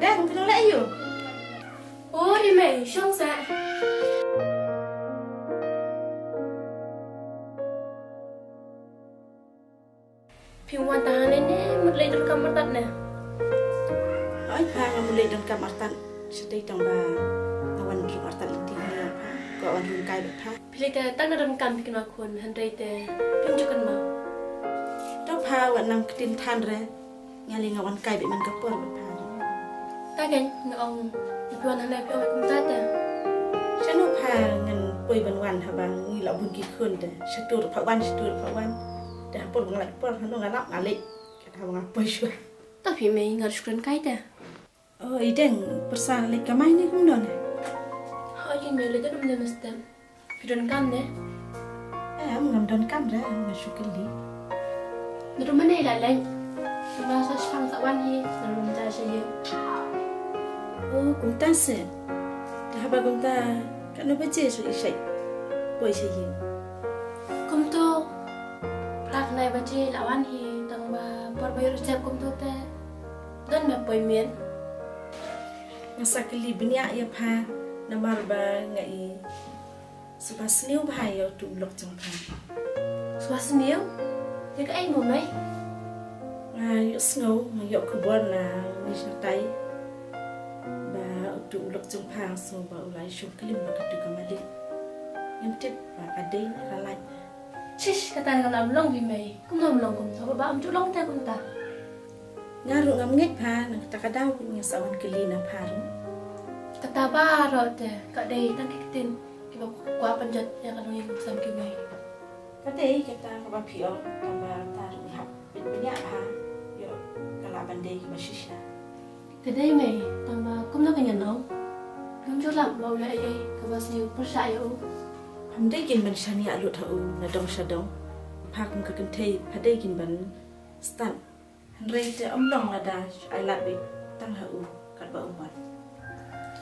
đang cái nó lẽอยู่ Ôi đi mày xong dạ. Phiêu ngoan ta lên nè, một lấy được cầm mặt nè. Hỏi pha ngam mulai dan kamartan sedai tang ba lawan kamartan itu dia ko awan rung kai ba pha Pilih ta tăng ra đâm cầm cái nào khuôn hành đây te phim cho cần mà. to pha wa nam tin than re ngali ngawan kai be man ka por ba pha Ta gánh ông buồn hành này ông cũng ta te. chanu pha ngan poi ban wan ha bang ngi la bun ki khun de satur pha wan de por bang la por han ngala ngali ka tha bang poi shu Ta phi mày ngờ sukran cái te. ideng persan le kamai ni kum don Họ chỉ mày lấy cái đâm lên mesti. Phi đồn cầm nè. am ngam don kam ra ma shukali Nó đâm này lại lên. Chúng ta sẽ phăng dạo ban hi, nó đâm ta sẽ yêu. kum ta se ha ba kum ta ka no ba che su isai poi se yi Kum tu, plak này baca lawan hi, tang ba perbayar resep kum tu te. Dan ba poi mian. Masakali benya ya pha namar ba ngai subas new ba yo tu lok jong pha Suas niu, jadi cái anh một mấy. yo snow yo ku bon la ni sa tai ba tu lok jong pha so ba ulai shuk klim ba ka tu kamali yam tip ba ka dei la lai Shish, kata nak làm long vì mày, cũng làm long cũng sao ba am chút long ta cũng ta. ngaru ngam nget pha na ta ka daw ku nya sawan kali na pha Kata ba rồi te, kat đây tăng cái tin, cái ba quá panjat yang kalau yang sam cái mày. ka dei ka ta ka ba phio ka ba ta ru hap benya pha yo ka la ban dei ba shisha Cái đây mày, tang ba cũng nó cái nhận không? Cũng chút làm bao lại ấy, cái ba siêu bớt sai yêu. Ham dai gin ban shani alu thau na dong shadong phak kum ka kan thei phadai gin ban stan han rei te om long la da ai lat bi tang ha u kat ba um ban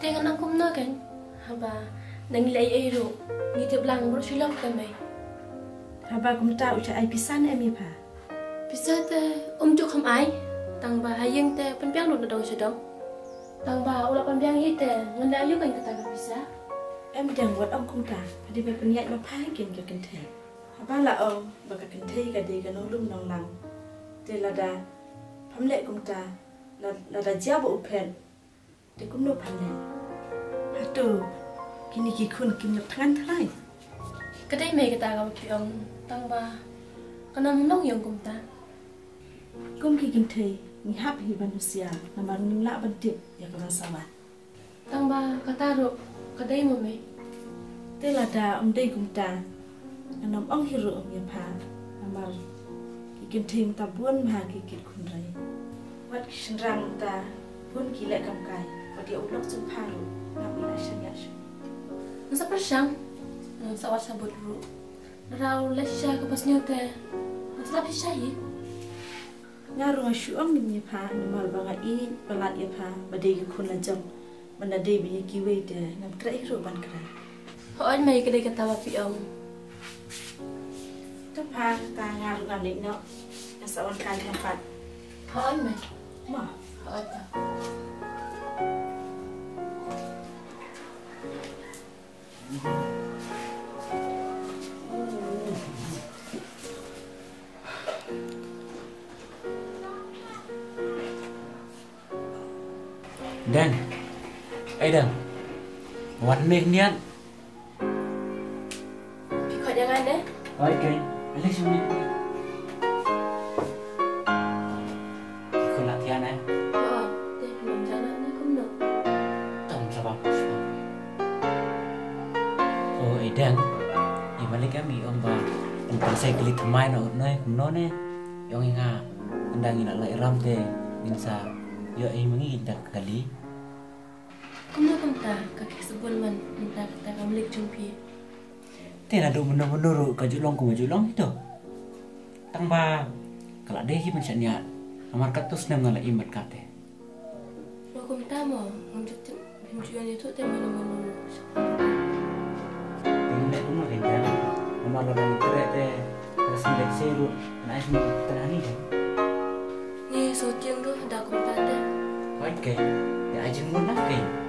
Dengan aku nak kan, haba nang lay ay ro, ngitip lang bro silap ka may. ha ba kum ta u cha ai pisan emi pha Bisa te chuk không ai, tang ba hayeng te panpiang lo na daw siya daw. Tang ba ula panpiang hite, nganda ayo kan kata ka bisa. em dang wat om kum ta phadai ba pan yai ma pha gin ka kan thei ha ba la om ba ka kan thei ka de ka no lum nong lang te la da pham le kum ta la da ja bo pen te kum no phan le ha tu kini ki khun kin lak than thlai Kadai may kata ka piang, tang ba kanam nong yung kumta. kum ki kin thei ni hap hi manusia na mar nim la ban tip ya ka ban sawa Tang ba kata ro, kadai mo may. te la da dei kum ta anam ong hi ro ya pha na mar ki kin thei ta buon ma ki kit khun rai wat ki shin rang ta buon ki le kam kai wa dia ulok chung pha ro na mi la shan ya shu Nasa persang, nasa awat sabot ro. Naraw lesya ka pas niyo te, nasa siya yi. nga ro shu ong nim ya pha na mar ba ga i balat ya pha ba dei ki khun la jong man na dei bi ki we de nam krai ro ban krai Hoan may kadai kata ba piang. ta pha ta nga ro ngam le no na sa wan kai kam pat Hoan may, ma hoan ta. Dan, Dan, warna nian. Kau jangan deh. Okay, Alex ni. Ikut latihan Oh, deh belum jalan ni kau nak. Tong sebab. Oh, Dan, ni balik kami ba. Untuk saya kali temai nak nai, yang ingat, anda ingin nak ram te, insa, yo mengi kita kali. Kau nak kumta, kaki sebul man, minta kita kamlik jumpi. Tena do menur kajulong ko majulong itu. Tang ba kala deh ki pensanya amar katus na ngala imat kate. Lo kumta mo, ngunjutin binjuan itu te mana. Tinggal itu mah kan. Amar lo ni tere te resendek seru na is mo tanani. Ni so tiang tu ada kumta te. Wait kay. Ya Ajeng mun nak